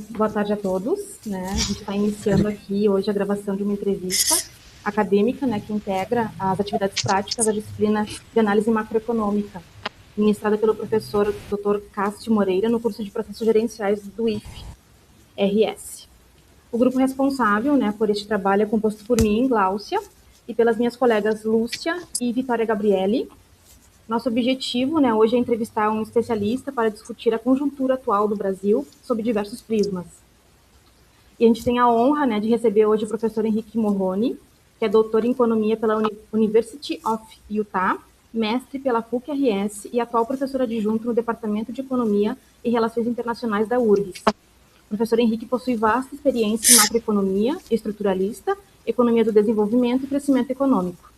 Boa tarde a todos, né? A gente está iniciando aqui hoje a gravação de uma entrevista acadêmica, né, que integra as atividades práticas da disciplina de análise macroeconômica, ministrada pelo professor Dr. Cássio Moreira no curso de processos gerenciais do IFE-RS. O grupo responsável, né, por este trabalho é composto por mim, Gláucia, e pelas minhas colegas Lúcia e Vitória Gabriele. Nosso objetivo, né, hoje é entrevistar um especialista para discutir a conjuntura atual do Brasil sob diversos prismas. E a gente tem a honra, né, de receber hoje o professor Henrique Morrone, que é doutor em economia pela University of Utah, mestre pela PUC-RS e atual professor adjunto no Departamento de Economia e Relações Internacionais da URGS. O professor Henrique possui vasta experiência em macroeconomia, estruturalista, economia do desenvolvimento e crescimento econômico.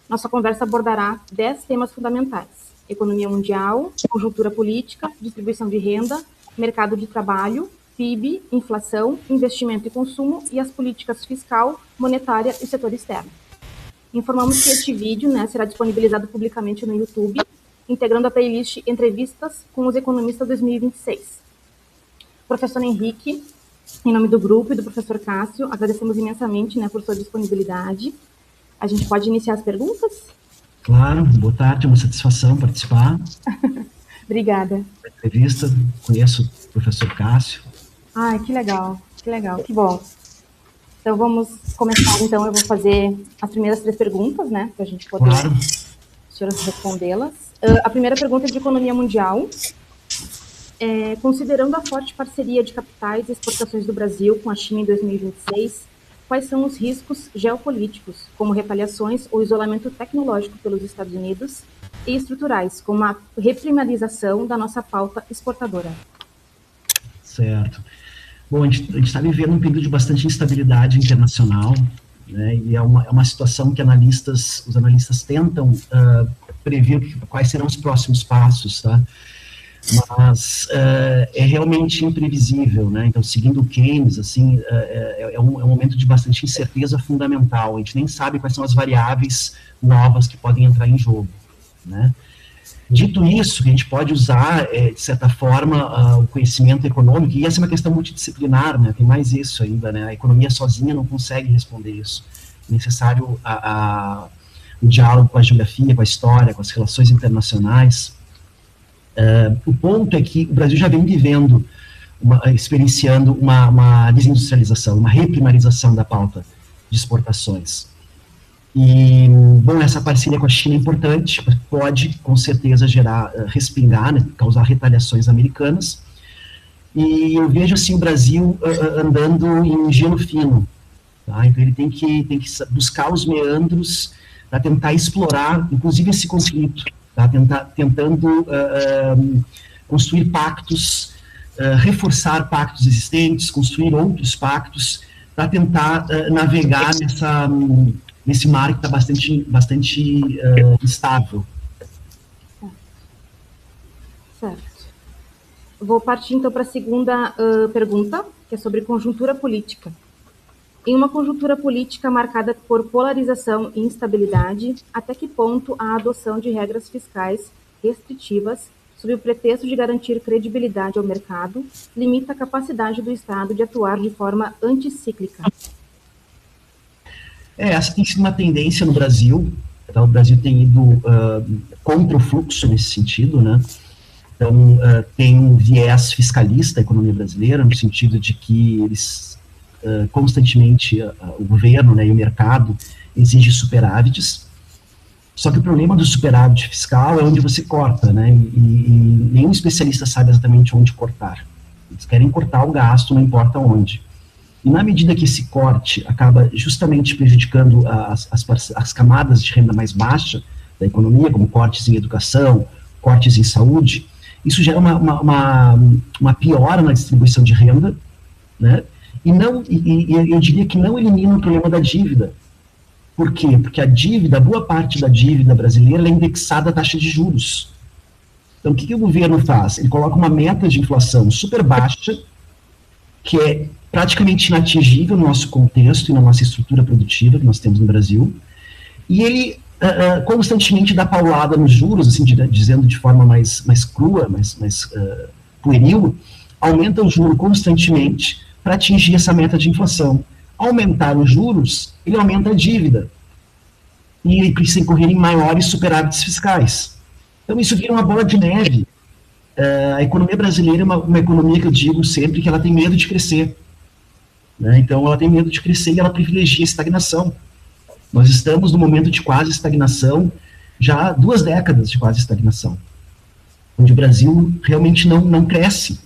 Nossa conversa abordará 10 temas fundamentais: economia mundial, conjuntura política, distribuição de renda, mercado de trabalho, PIB, inflação, investimento e consumo e as políticas fiscal, monetária e setor externo. Informamos que este vídeo, né, será disponibilizado publicamente no YouTube, integrando a playlist Entrevistas com os Economistas 2026. Professor Henrique, em nome do grupo e do professor Cássio, agradecemos imensamente, né, por sua disponibilidade. A gente pode iniciar as perguntas? Claro, boa tarde, é uma satisfação participar. Obrigada. Da entrevista, conheço o professor Cássio. Ai, que legal, que bom. Então vamos começar, então eu vou fazer as primeiras 3 perguntas, né, para a gente poder, claro, senhoras, respondê-las. A primeira pergunta é de economia mundial. Considerando a forte parceria de capitais e exportações do Brasil com a China em 2026, quais são os riscos geopolíticos, como retaliações ou isolamento tecnológico pelos Estados Unidos, e estruturais, como a reprimarização da nossa pauta exportadora? Certo. Bom, a gente está vivendo um período de bastante instabilidade internacional, né, e é uma situação que os analistas tentam prever quais serão os próximos passos, tá? Mas é realmente imprevisível, né? Então, seguindo o Keynes, assim, é um momento de bastante incerteza fundamental. A gente nem sabe quais são as variáveis novas que podem entrar em jogo, né? Dito isso, a gente pode usar, de certa forma, o conhecimento econômico, e essa é uma questão multidisciplinar, né? Tem mais isso ainda, né? A economia sozinha não consegue responder isso. É necessário o diálogo com a geografia, com a história, com as relações internacionais. O ponto é que o Brasil já vem vivendo, experienciando uma desindustrialização, uma reprimarização da pauta de exportações. E, bom, essa parceria com a China é importante, pode, com certeza, respingar, né, causar retaliações americanas. E eu vejo, assim, o Brasil andando em gelo fino, tá? Então ele tem que buscar os meandros para tentar explorar, inclusive, esse conflito, tá? Tentando construir pactos, reforçar pactos existentes, construir outros pactos, para tentar navegar nesse mar que está bastante instável. Certo. Vou partir, então, para a segunda pergunta, que é sobre conjuntura política. Em uma conjuntura política marcada por polarização e instabilidade, até que ponto a adoção de regras fiscais restritivas, sob o pretexto de garantir credibilidade ao mercado, limita a capacidade do Estado de atuar de forma anticíclica? Essa tem sido uma tendência no Brasil, tá? O Brasil tem ido contra o fluxo nesse sentido, né? Então, tem um viés fiscalista a economia brasileira, no sentido de que eles constantemente, o governo, né, e o mercado exigem superávites. Só que o problema do superávit fiscal é onde você corta, né? E nenhum especialista sabe exatamente onde cortar. Eles querem cortar o gasto, não importa onde. E na medida que esse corte acaba justamente prejudicando as camadas de renda mais baixa da economia, como cortes em educação, cortes em saúde, isso gera uma piora na distribuição de renda, né? E eu diria que não elimina o problema da dívida. Por quê? Porque boa parte da dívida brasileira é indexada à taxa de juros. Então, o que o governo faz? Ele coloca uma meta de inflação super baixa, que é praticamente inatingível no nosso contexto e na nossa estrutura produtiva que nós temos no Brasil, e ele constantemente dá paulada nos juros, assim, dizendo de forma mais crua, mais pueril, aumenta o juro constantemente para atingir essa meta de inflação. Aumentar os juros, ele aumenta a dívida. E ele precisa incorrer em maiores superávites fiscais. Então, isso vira uma bola de neve. A economia brasileira é uma economia que eu digo sempre que ela tem medo de crescer. Né? Então, ela tem medo de crescer e ela privilegia a estagnação. Nós estamos no momento de quase estagnação, já há 2 décadas de quase estagnação, onde o Brasil realmente não cresce.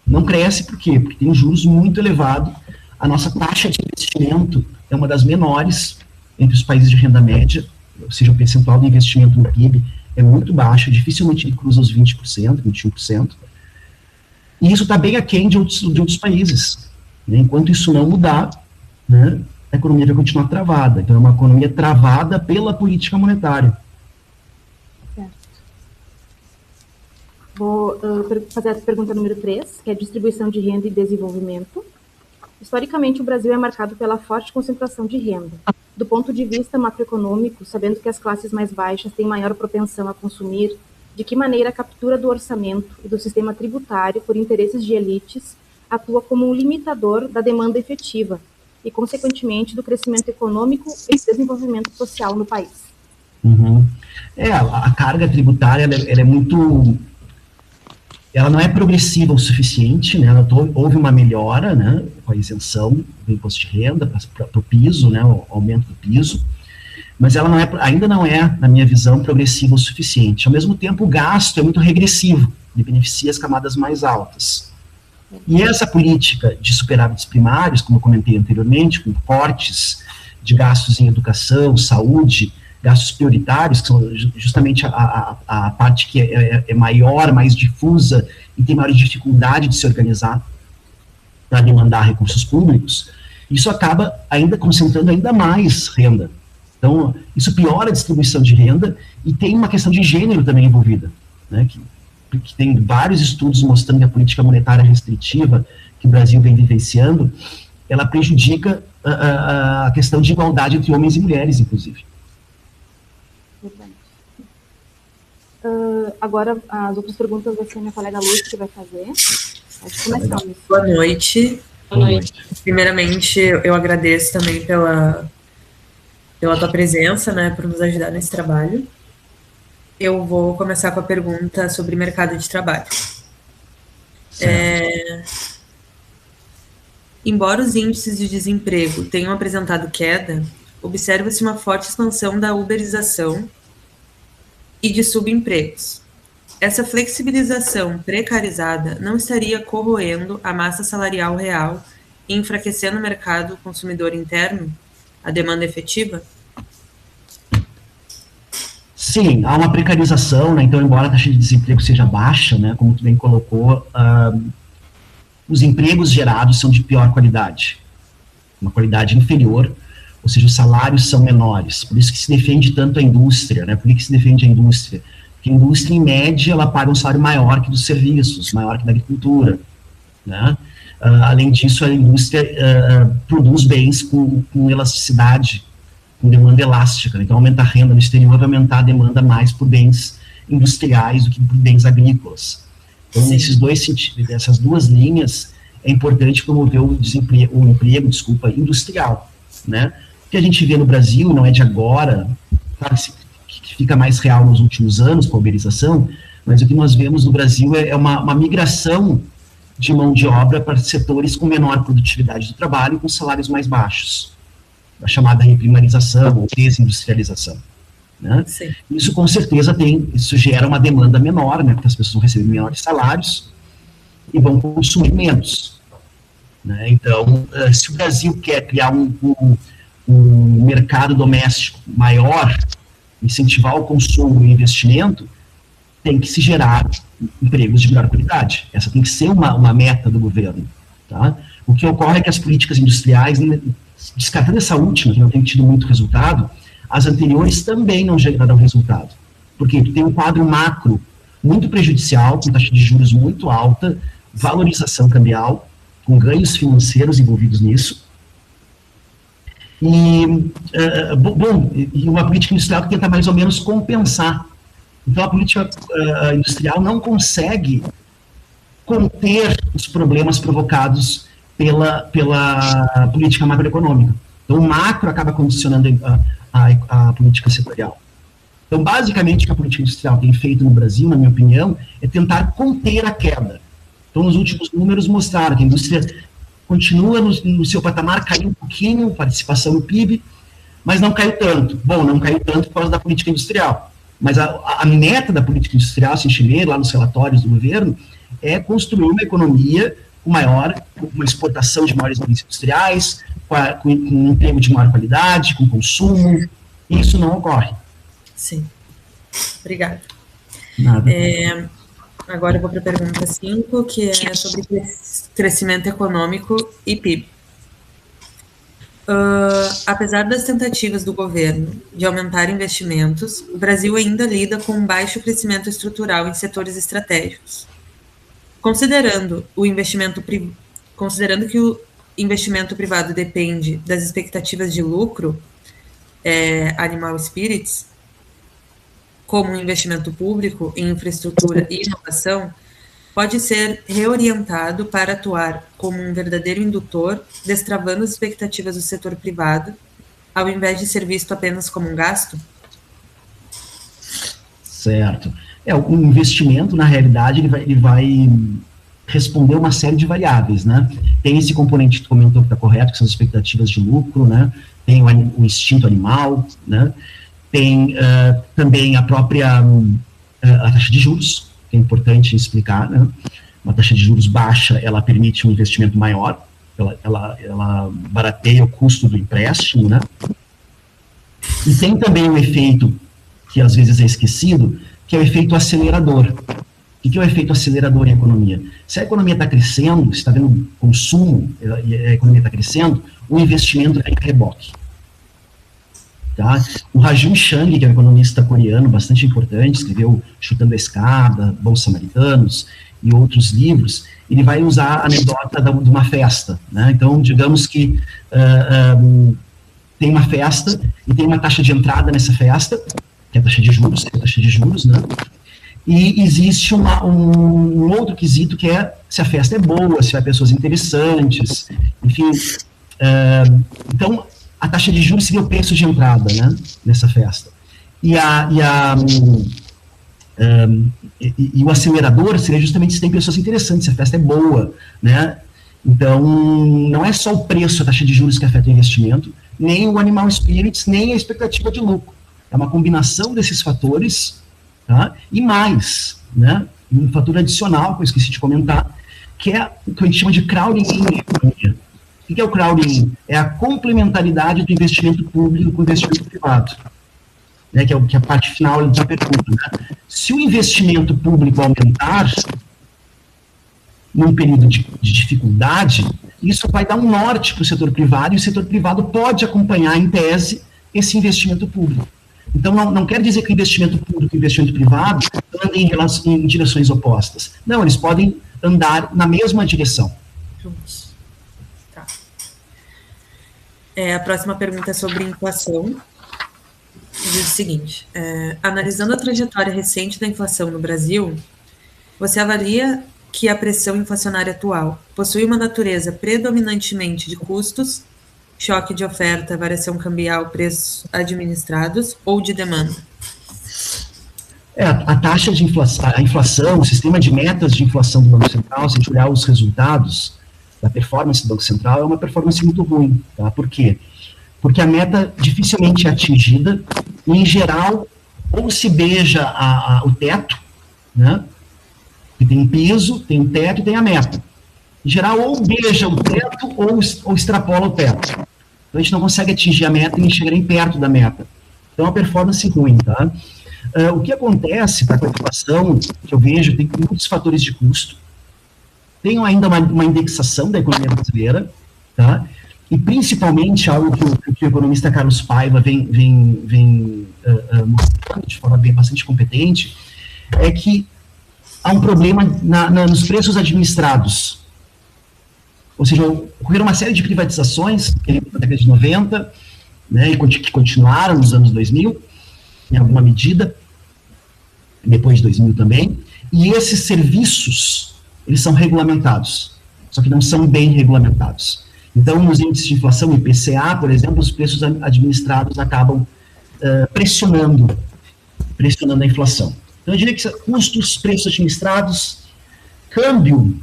Não cresce por quê? Porque tem juros muito elevados, a nossa taxa de investimento é uma das menores entre os países de renda média, ou seja, o percentual do investimento no PIB é muito baixo, dificilmente ele cruza os 20%, 21%, e isso está bem aquém de outros países. Né? Enquanto isso não mudar, né, a economia vai continuar travada. Então, é uma economia travada pela política monetária. Certo. Vou fazer a pergunta número 3, que é distribuição de renda e desenvolvimento. Historicamente, o Brasil é marcado pela forte concentração de renda. Do ponto de vista macroeconômico, sabendo que as classes mais baixas têm maior propensão a consumir, de que maneira a captura do orçamento e do sistema tributário por interesses de elites atua como um limitador da demanda efetiva e, consequentemente, do crescimento econômico e desenvolvimento social no país? Uhum. A carga tributária ela é muito... Ela não é progressiva o suficiente, né? Houve uma melhora, né, com a isenção do imposto de renda para o piso, né, o aumento do piso, mas ela ainda não é, na minha visão, progressiva o suficiente. Ao mesmo tempo, o gasto é muito regressivo, ele beneficia as camadas mais altas. E essa política de superávites primários, como eu comentei anteriormente, com cortes de gastos em educação, saúde, gastos prioritários, que são justamente a parte que é maior, mais difusa e tem maior dificuldade de se organizar para demandar recursos públicos, isso acaba ainda concentrando ainda mais renda. Então, isso piora a distribuição de renda e tem uma questão de gênero também envolvida, né, que tem vários estudos mostrando que a política monetária restritiva que o Brasil vem vivenciando, ela prejudica a questão de igualdade entre homens e mulheres, inclusive. Agora, as outras perguntas vai ser minha colega Lúcia que vai fazer. Pode começar, Lúcia. Boa noite. Boa noite. Primeiramente, eu agradeço também pela tua presença, né, por nos ajudar nesse trabalho. Eu vou começar com a pergunta sobre mercado de trabalho. Embora os índices de desemprego tenham apresentado queda, observa-se uma forte expansão da uberização e de subempregos. Essa flexibilização precarizada não estaria corroendo a massa salarial real e enfraquecendo o mercado consumidor interno, a demanda efetiva? Sim, há uma precarização, né? Então, embora a taxa de desemprego seja baixa, né, como tu bem colocou, os empregos gerados são de pior qualidade, uma qualidade inferior, ou seja, os salários são menores, por isso que se defende tanto a indústria, né? Por que se defende a indústria? Porque a indústria, em média, ela paga um salário maior que dos serviços, maior que da agricultura, né? Além disso, a indústria produz bens com elasticidade, com demanda elástica, então aumenta a renda no exterior, vai aumentar a demanda mais por bens industriais do que por bens agrícolas. Então, nesses dois sentidos, essas duas linhas, é importante promover o emprego industrial, né? O que a gente vê no Brasil, não é de agora, claro que fica mais real nos últimos anos com a uberização, mas o que nós vemos no Brasil é uma migração de mão de obra para setores com menor produtividade do trabalho e com salários mais baixos, a chamada reprimarização ou desindustrialização, né? Isso com certeza isso gera uma demanda menor, né, porque as pessoas vão receber menores salários e vão consumir menos, né? Então, se o Brasil quer criar um mercado doméstico maior, incentivar o consumo e o investimento, tem que se gerar empregos de melhor qualidade. Essa tem que ser uma meta do governo, tá? O que ocorre é que as políticas industriais, descartando essa última, que não tem tido muito resultado, as anteriores também não geraram resultado. Porque tem um quadro macro muito prejudicial, com taxa de juros muito alta, valorização cambial, com ganhos financeiros envolvidos nisso, e uma política industrial que tenta mais ou menos compensar. Então, a política industrial não consegue conter os problemas provocados pela política macroeconômica. Então, o macro acaba condicionando a política setorial. Então, basicamente, o que a política industrial tem feito no Brasil, na minha opinião, é tentar conter a queda. Então, os últimos números mostraram que a indústria continua no seu patamar, caiu um pouquinho, participação no PIB, mas não caiu tanto. Bom, não caiu tanto por causa da política industrial. Mas a meta da política industrial, se a gente ler lá nos relatórios do governo, é construir uma economia com uma exportação de maiores níveis industriais, com um emprego de maior qualidade, com consumo. E isso não ocorre. Sim. Obrigada. Nada. Agora eu vou para a pergunta 5, que é sobre crescimento econômico e PIB. Apesar das tentativas do governo de aumentar investimentos, o Brasil ainda lida com um baixo crescimento estrutural em setores estratégicos. Considerando que o investimento privado depende das expectativas de lucro, Animal Spirits, como um investimento público em infraestrutura e inovação, pode ser reorientado para atuar como um verdadeiro indutor, destravando as expectativas do setor privado, ao invés de ser visto apenas como um gasto? Certo. O investimento, na realidade, ele vai responder uma série de variáveis, né? Tem esse componente que tu comentou que está correto, que são as expectativas de lucro, né? Tem o instinto animal, né? Tem também a própria a taxa de juros, que é importante explicar, né? Uma taxa de juros baixa, ela permite um investimento maior, ela barateia o custo do empréstimo, né? E tem também um efeito, que às vezes é esquecido, que é o efeito acelerador. O que é o efeito acelerador em economia? Se a economia está crescendo, se está vendo consumo, e a economia está crescendo, o investimento vem em reboque. Tá? O Rajun Chang, que é um economista coreano bastante importante, escreveu Chutando a Escada, Bons Samaritanos e outros livros, ele vai usar a anedota de uma festa, né? Então, digamos que tem uma festa e tem uma taxa de entrada nessa festa, que é a taxa de juros, né? E existe um outro quesito, que é se a festa é boa, se vai pessoas interessantes, enfim. Então, a taxa de juros seria o preço de entrada, né, nessa festa. E o acelerador seria justamente se tem pessoas interessantes, se a festa é boa, né. Então, não é só o preço, a taxa de juros que afeta o investimento, nem o animal spirits, nem a expectativa de lucro. É uma combinação desses fatores, tá, e mais, né, um fator adicional, que eu esqueci de comentar, que é o que a gente chama de crowding in economia. O que é o crowding? É a complementaridade do investimento público com o investimento privado. Né, que é a parte final da pergunta. Né? Se o investimento público aumentar num período de dificuldade, isso vai dar um norte para o setor privado, e o setor privado pode acompanhar, em tese, esse investimento público. Então, não quer dizer que o investimento público e o investimento privado andem em direções opostas. Não, eles podem andar na mesma direção. Juntos. A próxima pergunta é sobre inflação. Diz o seguinte: analisando a trajetória recente da inflação no Brasil, você avalia que a pressão inflacionária atual possui uma natureza predominantemente de custos, choque de oferta, variação cambial, preços administrados, ou de demanda? A taxa de inflação, a inflação, o sistema de metas de inflação do Banco Central, se a gente olhar os resultados da performance do Banco Central, é uma performance muito ruim. Tá? Por quê? Porque a meta dificilmente é atingida, e, em geral, ou se beija o teto, né? Que tem um piso, tem um teto e tem a meta. Em geral, ou beija o teto ou extrapola o teto. Então, a gente não consegue atingir a meta e nem chegar nem perto da meta. Então, é uma performance ruim. Tá? O que acontece para a inflação, que eu vejo, tem muitos fatores de custo. Tem ainda uma indexação da economia brasileira, tá? E principalmente algo que o economista Carlos Paiva vem mostrando de forma bastante competente, é que há um problema nos preços administrados. Ou seja, ocorreram uma série de privatizações na década de 90, né, e que continuaram nos anos 2000, em alguma medida, depois de 2000 também, e esses serviços eles são regulamentados, só que não são bem regulamentados. Então, nos índices de inflação, IPCA, por exemplo, os preços administrados acabam pressionando a inflação. Então, eu diria que custos, preços administrados, câmbio,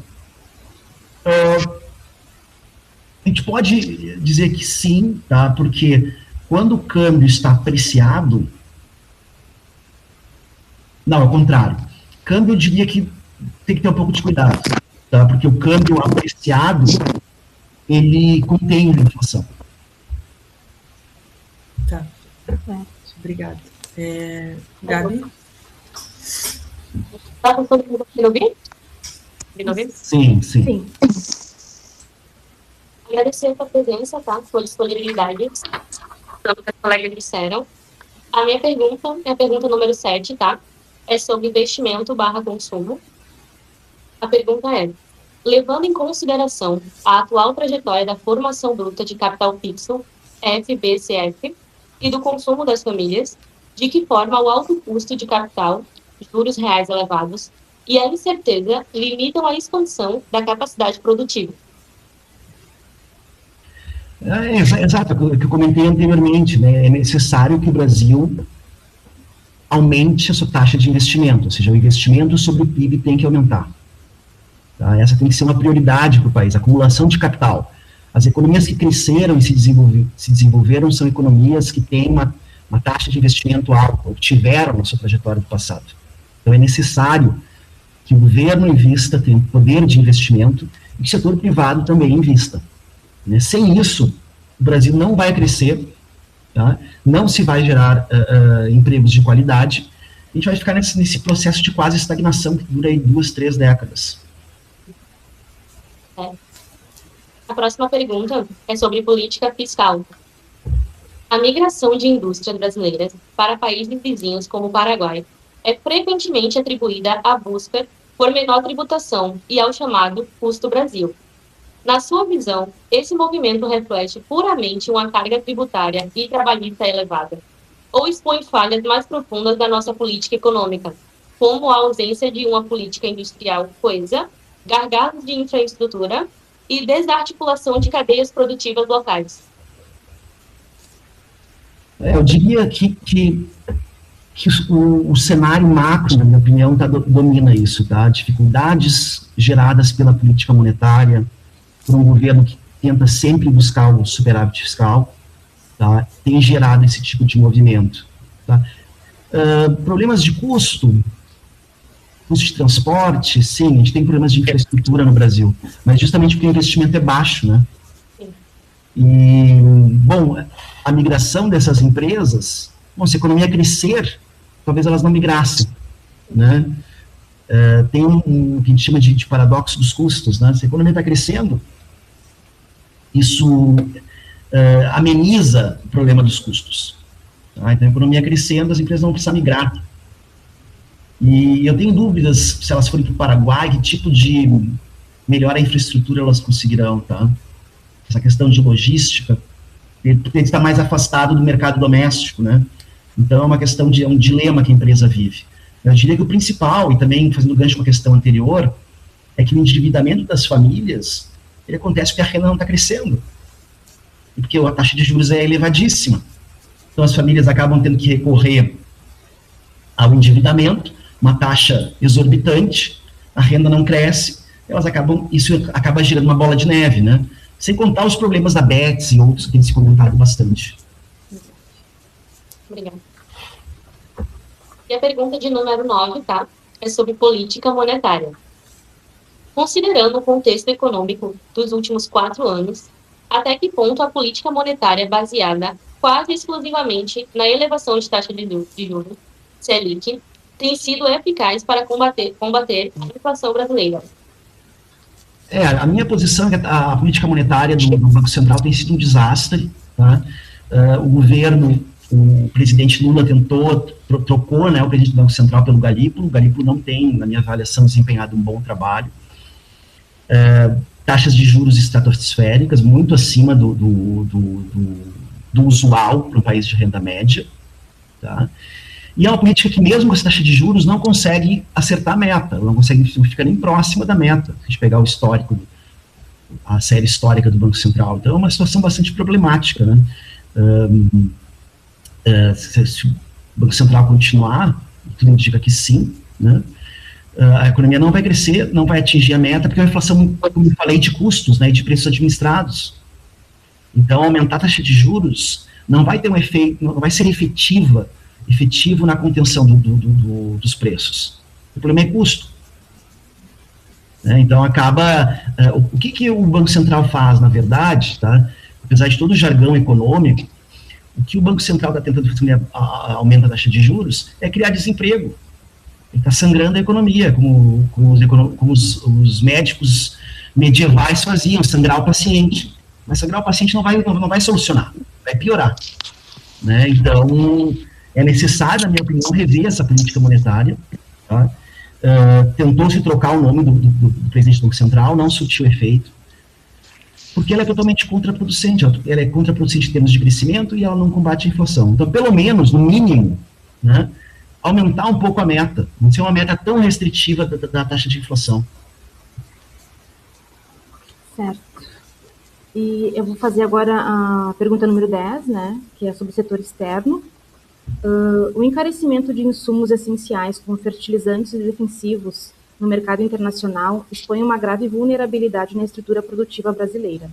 a gente pode dizer que sim, tá? Porque quando o câmbio está apreciado, não, ao contrário, câmbio eu diria que tem que ter um pouco de cuidado, tá? Porque o câmbio apreciado, ele contém a inflação. Tá. Obrigada. Gabi? Tá conseguindo me ouvir? Sim, sim. Sim. Agradecer a sua presença, tá? Sua disponibilidade, como os colegas disseram. A minha pergunta é a pergunta número 7, tá? É sobre investimento/consumo. A pergunta é: levando em consideração a atual trajetória da formação bruta de capital fixo, FBCF, e do consumo das famílias, de que forma o alto custo de capital, juros reais elevados e a incerteza limitam a expansão da capacidade produtiva? Exato, o que eu comentei anteriormente, né? É necessário que o Brasil aumente a sua taxa de investimento, ou seja, o investimento sobre o PIB tem que aumentar. Tá? Essa tem que ser uma prioridade para o país, a acumulação de capital. As economias que cresceram e se desenvolveram são economias que têm uma taxa de investimento alta, ou tiveram na sua trajetória do passado. Então é necessário que o governo invista, tenha poder de investimento, e que o setor privado também invista. Né? Sem isso, o Brasil não vai crescer, tá? Não se vai gerar empregos de qualidade, a gente vai ficar nesse processo de quase estagnação que dura aí 2, 3 décadas. A próxima pergunta é sobre política fiscal. A migração de indústrias brasileiras para países vizinhos como o Paraguai é frequentemente atribuída à busca por menor tributação e ao chamado custo Brasil. Na sua visão, esse movimento reflete puramente uma carga tributária e trabalhista elevada, ou expõe falhas mais profundas da nossa política econômica, como a ausência de uma política industrial coesa, gargalos de infraestrutura e desarticulação de cadeias produtivas locais? Eu diria que o cenário macro, na minha opinião, domina isso, tá? Dificuldades geradas pela política monetária, por um governo que tenta sempre buscar o superávit fiscal, tá? Tem gerado esse tipo de movimento. Tá? Problemas de custo de transporte, sim, a gente tem problemas de infraestrutura no Brasil, mas justamente porque o investimento é baixo, né? E, bom, a migração dessas empresas, bom, se a economia crescer, talvez elas não migrassem, né? Tem um que a gente chama de paradoxo dos custos, né? Se a economia está crescendo, isso ameniza o problema dos custos. Tá? Então, a economia crescendo, as empresas não precisam migrar. E eu tenho dúvidas, se elas forem para o Paraguai, que tipo de melhor a infraestrutura elas conseguirão, tá? Essa questão de logística, porque está mais afastado do mercado doméstico, né? Então, é uma questão é um dilema que a empresa vive. Eu diria que o principal, e também fazendo gancho com a questão anterior, é que o endividamento das famílias, ele acontece porque a renda não está crescendo. E porque a taxa de juros é elevadíssima. Então, as famílias acabam tendo que recorrer ao endividamento, uma taxa exorbitante, a renda não cresce, isso acaba gerando uma bola de neve, né? Sem contar os problemas da Bets e outros que têm se comentado bastante. Obrigada. E a pergunta de número 9, tá? É sobre política monetária. Considerando o contexto econômico dos últimos 4 anos, até que ponto a política monetária baseada quase exclusivamente na elevação de taxa de juros, Selic, tem sido eficaz para combater a inflação brasileira? A minha posição é que a política monetária do Banco Central tem sido um desastre, tá? O governo, o presidente Lula trocou, né, o presidente do Banco Central pelo Galípolo. O Galípolo não tem, na minha avaliação, desempenhado um bom trabalho. Taxas de juros estratosféricas, muito acima do usual para um país de renda média, tá? E é uma política que, mesmo com essa taxa de juros, não consegue acertar a meta, não consegue ficar nem próxima da meta, se a gente pegar o histórico, a série histórica do Banco Central. Então, é uma situação bastante problemática, né? Se o Banco Central continuar, tudo indica que sim, né? A economia não vai crescer, não vai atingir a meta, porque é uma inflação, como eu falei, de custos, né, de preços administrados. Então, aumentar a taxa de juros não vai ter um efeito, não vai ser efetivo na contenção dos preços. O problema é custo. Né? Então, acaba... o que o Banco Central faz, na verdade, tá? Apesar de todo o jargão econômico, o que o Banco Central está tentando fazer, aumenta a taxa de juros, é criar desemprego. Ele está sangrando a economia, como os médicos medievais faziam, sangrar o paciente. Mas sangrar o paciente não vai solucionar, vai piorar. Né? Então, é necessário, na minha opinião, rever essa política monetária. Tá? Tentou-se trocar o nome do presidente do Banco Central, não surtiu efeito, porque ela é totalmente contraproducente. Ela é contraproducente em termos de crescimento e ela não combate a inflação. Então, pelo menos, no mínimo, né, aumentar um pouco a meta, não ser uma meta tão restritiva da taxa de inflação. Certo. E eu vou fazer agora a pergunta número 10, né, que é sobre o setor externo. O encarecimento de insumos essenciais, como fertilizantes e defensivos, no mercado internacional, expõe uma grave vulnerabilidade na estrutura produtiva brasileira.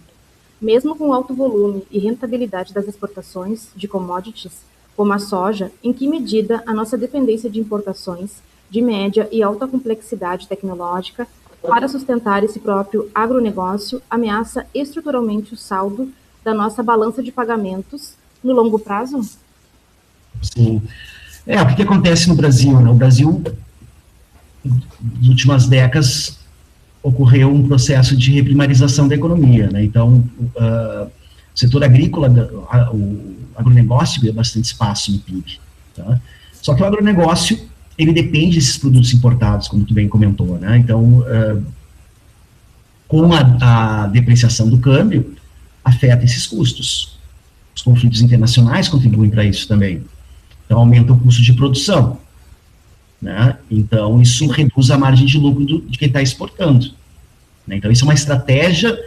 Mesmo com alto volume e rentabilidade das exportações de commodities, como a soja, em que medida a nossa dependência de importações de média e alta complexidade tecnológica para sustentar esse próprio agronegócio ameaça estruturalmente o saldo da nossa balança de pagamentos no longo prazo? Sim. O que acontece no Brasil? Né? O Brasil, nas últimas décadas, ocorreu um processo de reprimarização da economia. Né? Então, o setor agrícola, o agronegócio ganha bastante espaço no PIB. Tá? Só que o agronegócio, ele depende desses produtos importados, como tu bem comentou. Né? Então, com a depreciação do câmbio, afeta esses custos. Os conflitos internacionais contribuem para isso também. Então, aumenta o custo de produção. Né? Então, isso reduz a margem de lucro de quem está exportando. Né? Então, isso é uma estratégia,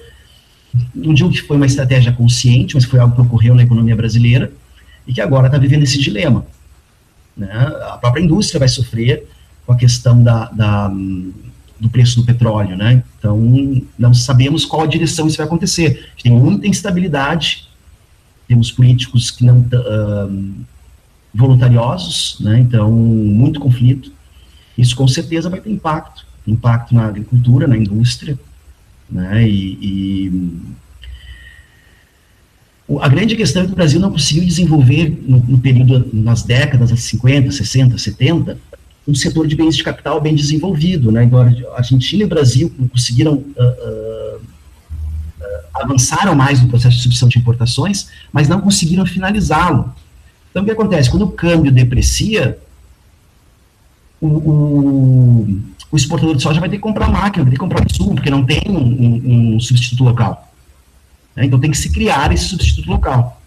não digo que foi uma estratégia consciente, mas foi algo que ocorreu na economia brasileira e que agora está vivendo esse dilema. Né? A própria indústria vai sofrer com a questão do preço do petróleo. Né? Então, não sabemos qual a direção isso vai acontecer. Tem muita instabilidade, temos políticos que não... voluntariosos, né? Então, muito conflito. Isso com certeza vai ter impacto na agricultura, na indústria, né? A grande questão é que o Brasil não conseguiu desenvolver, no período, nas décadas de 50, 60, 70, um setor de bens de capital bem desenvolvido, né? Então, a Argentina e o Brasil conseguiram, avançaram mais no processo de substituição de importações, mas não conseguiram finalizá-lo. Então, o que acontece? Quando o câmbio deprecia, o exportador de soja vai ter que comprar máquina, vai ter que comprar insumo, porque não tem um substituto local. Né? Então, tem que se criar esse substituto local.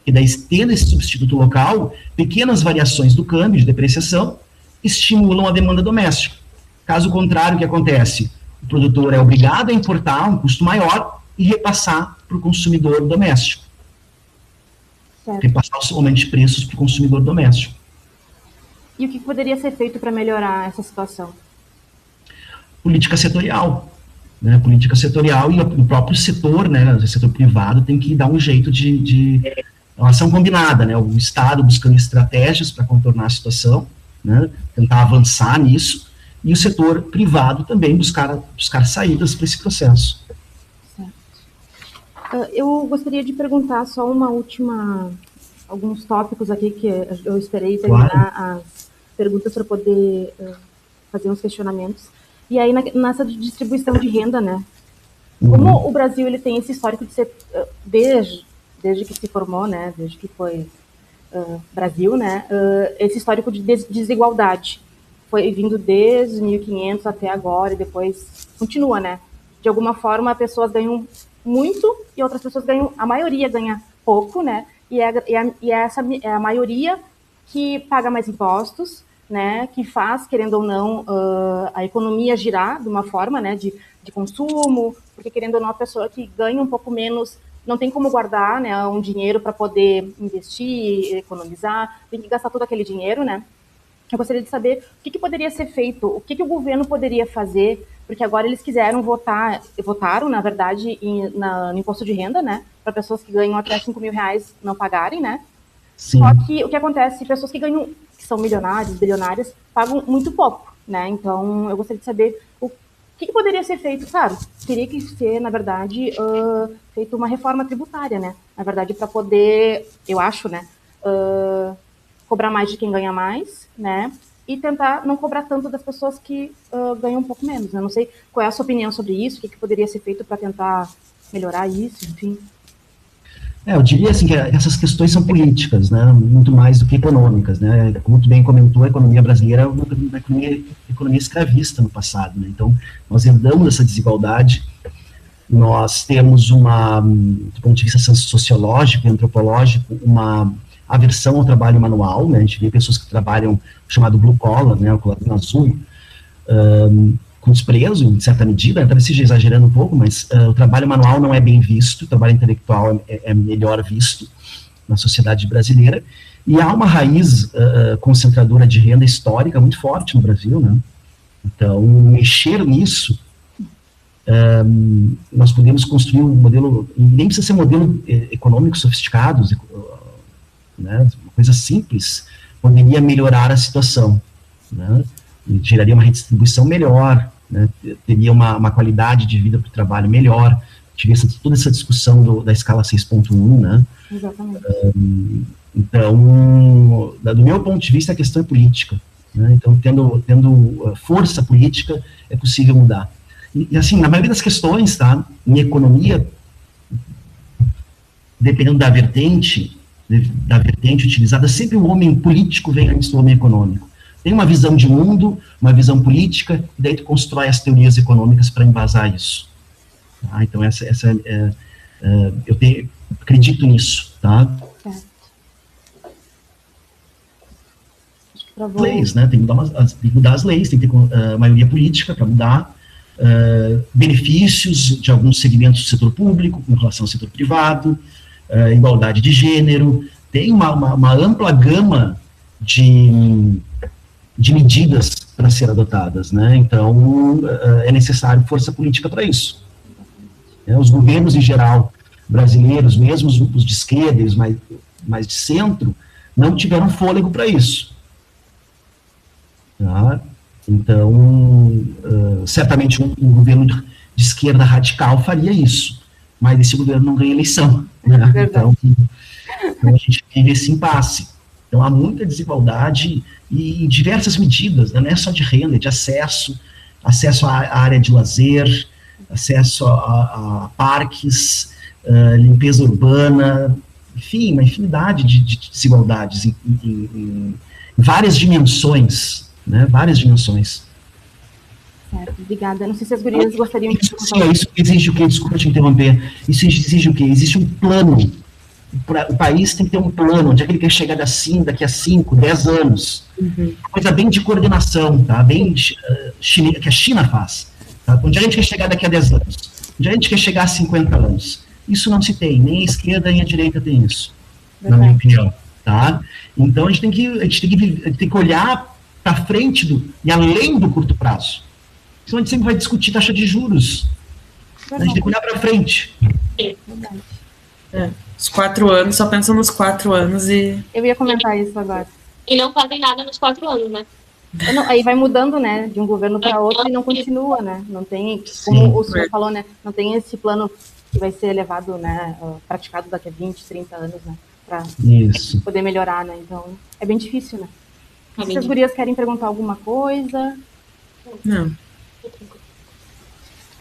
E daí, tendo esse substituto local, pequenas variações do câmbio, de depreciação, estimulam a demanda doméstica. Caso contrário, o que acontece? O produtor é obrigado a importar um custo maior e repassar para o consumidor doméstico. Repassar o aumento de preços para o consumidor doméstico. E o que poderia ser feito para melhorar essa situação? Política setorial. Né? Política setorial e o próprio setor, né, o setor privado, tem que dar um jeito de uma ação combinada. Né? O Estado buscando estratégias para contornar a situação, né? Tentar avançar nisso, e o setor privado também buscar saídas para esse processo. Eu gostaria de perguntar só alguns tópicos aqui que eu esperei terminar as perguntas para poder fazer uns questionamentos. E aí, nessa distribuição de renda, né? Como o Brasil ele tem esse histórico de ser, desde que se formou, né? Desde que foi Brasil, né? Esse histórico de desigualdade. Foi vindo desde 1500 até agora e depois continua, né? De alguma forma, pessoas ganham muito e outras pessoas ganham, a maioria ganha pouco, né? E essa é a maioria que paga mais impostos, né, que faz, querendo ou não, a economia girar de uma forma, né, de consumo, porque, querendo ou não, a pessoa que ganha um pouco menos não tem como guardar, né, um dinheiro para poder investir, economizar, tem que gastar todo aquele dinheiro, né. Eu gostaria de saber o que poderia ser feito, o que o governo poderia fazer, porque agora eles quiseram votaram, na verdade, no imposto de renda, né, para pessoas que ganham até 5 mil reais não pagarem, né. Sim. Só que o que acontece, pessoas que ganham, que são milionários, bilionários, pagam muito pouco, né, então eu gostaria de saber o que poderia ser feito. Claro, teria que ser, na verdade, feito uma reforma tributária, né, na verdade, para poder, eu acho, né, cobrar mais de quem ganha mais, né, e tentar não cobrar tanto das pessoas que ganham um pouco menos. Eu não sei qual é a sua opinião sobre isso, o que poderia ser feito para tentar melhorar isso, enfim. Eu diria assim que essas questões são políticas, né, muito mais do que econômicas, né, como tu bem comentou, a economia brasileira é uma economia escravista no passado, né, então nós herdamos essa desigualdade, nós temos do ponto de vista sociológico e antropológico, uma aversão ao trabalho manual, né, a gente vê pessoas que trabalham chamado blue collar, né, o colarinho azul, com desprezo, em certa medida, talvez seja exagerando um pouco, mas o trabalho manual não é bem visto, o trabalho intelectual é melhor visto na sociedade brasileira, e há uma raiz concentradora de renda histórica muito forte no Brasil, né? Então, mexer nisso, nós podemos construir um modelo, e nem precisa ser um modelo econômico sofisticado, né, uma coisa simples, poderia melhorar a situação, né? E geraria uma redistribuição melhor, né, teria uma qualidade de vida para o trabalho melhor, tivesse toda essa discussão da escala 6.1, né? Exatamente. Então, do meu ponto de vista, a questão é política, né? Então, tendo força política, é possível mudar. E, assim, na maioria das questões, tá, em economia, dependendo da vertente utilizada, sempre o homem político vem antes do homem econômico. Tem uma visão de mundo, uma visão política, e daí tu constrói as teorias econômicas para embasar isso. Tá? Então, eu acredito nisso. Tá? Leis, né? Tem que mudar as leis, tem que ter maioria política para mudar, benefícios de alguns segmentos do setor público com relação ao setor privado, igualdade de gênero, tem uma ampla gama de medidas para ser adotadas, né? Então, é necessário força política para isso. Os governos, em geral, brasileiros, mesmo os grupos de esquerda, os mais de centro, não tiveram fôlego para isso. Tá? Então, certamente um governo de esquerda radical faria isso, mas esse governo não ganha eleição. Né? Então, a gente vive esse impasse. Então, há muita desigualdade e diversas medidas, né? Não é só de renda, é de acesso à área de lazer, acesso a parques, limpeza urbana, enfim, uma infinidade de desigualdades em várias dimensões, né? Várias dimensões. Certo, obrigada. Não sei se as gurias gostariam de... Isso exige o quê? Desculpa te interromper. Isso exige o quê? Existe um plano. O país tem que ter um plano, onde é que ele quer chegar daqui a 5, 10 anos. Uhum. Coisa bem de coordenação, tá? Bem que a China faz. Tá? Onde a gente quer chegar daqui a 10 anos? Onde a gente quer chegar a 50 anos? Isso não se tem, nem a esquerda nem a direita tem isso, na minha opinião. Tá? Então a gente tem que olhar para frente e além do curto prazo. Senão a gente sempre vai discutir taxa de juros. A gente tem que olhar para frente. Os 4 anos, só pensam nos 4 anos e... Eu ia comentar isso agora. E não fazem nada nos 4 anos, né? Aí vai mudando, né, de um governo para outro e não continua, né? Não tem, como o senhor falou, né, não tem esse plano que vai ser levado, né, praticado daqui a 20, 30 anos, né, para poder melhorar, né? Então, é bem difícil, né? Se as gurias querem perguntar alguma coisa... Não.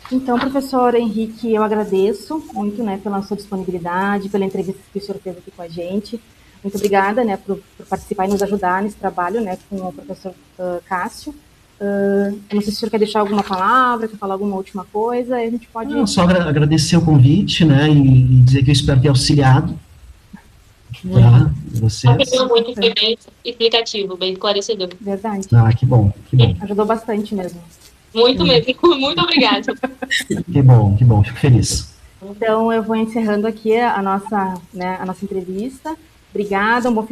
Então, professor Henrique, eu agradeço muito, né, pela sua disponibilidade, pela entrevista que o senhor fez aqui com a gente. Muito obrigada, né, por participar e nos ajudar nesse trabalho, né, com o professor Cássio. Eu não sei se o senhor quer deixar alguma palavra, quer falar alguma última coisa, a gente pode... Só agradecer o convite, né, e dizer que eu espero ter auxiliado, Tá? Vocês? Ajudou muito, foi bem explicativo, bem esclarecedor. Verdade. Ah, que bom, que bom. Ajudou bastante mesmo. Muito mesmo, muito obrigada. Que bom, fico feliz. Então, eu vou encerrando aqui a nossa entrevista. Obrigada, um bom